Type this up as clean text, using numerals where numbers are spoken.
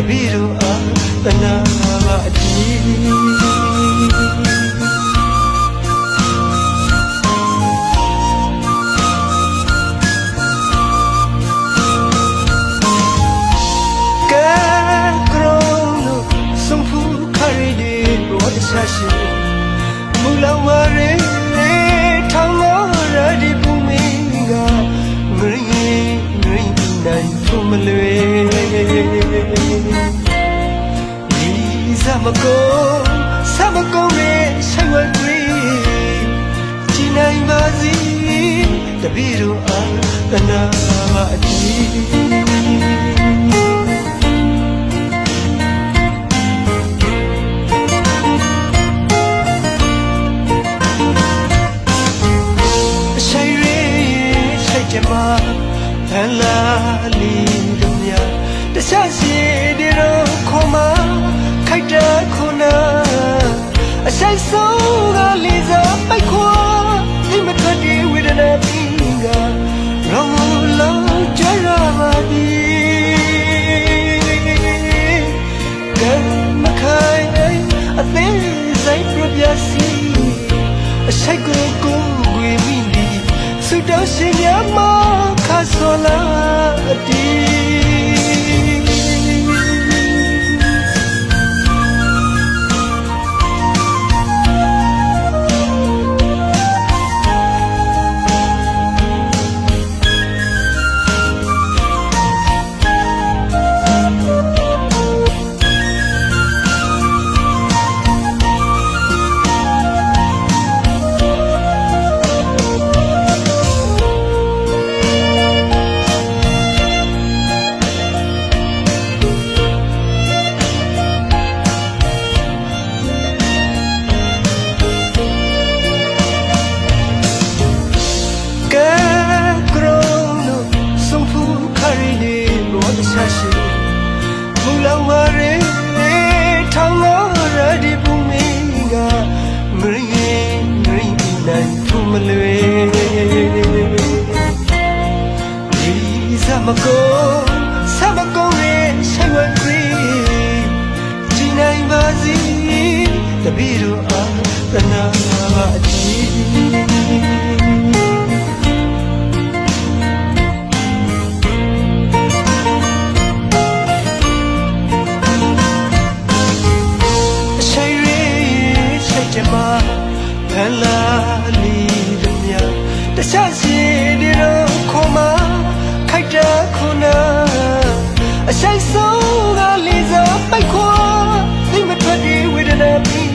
ပြီတော့အာတနာအတီမူလောင်မရဲထောင်းမောရဒီပူမင်းကငရင်းနိုင်ထုံမလွေဒီစမကောရဲ့ဆိုင်ဝဲတွေကြည်နိုင်ပါစီတပည့်တို့အားတနာအတီဖန်လာလီတို့များတခြားစီတွေတော့ခေါ်မခိုက်တာခုနာအဆိုင်ဆုံးကလေးစားပိုက်ခွာဒီမထွက်ဒီဝေဒနာပြီးကရောင်းလုံးကြရပါသည်ကံမခိုင်အသေးစိတ်ပြပြစီအဆိုင်ကိုဝေမိလီစွတောင်းရှင်များမခါဆိုလာတီမူလောင်မရဲထောင်းမောရဒီပူမင်းကငရင်းနိုင်ထုံမလွေဒီစမကောရဲ့ဆိုင်ဝဲတွေကြည်နိုင်ပါစီတပည့်တို့အားတနာအတီဖန်လာလီတို့များတခြားစီတွေတော့ခေါ်မခိုက်တာခုနာအဆိုင်ဆုံးကလေးစားပိုက်ခွာဒီမထွက်ဒီဝေဒနာပြီး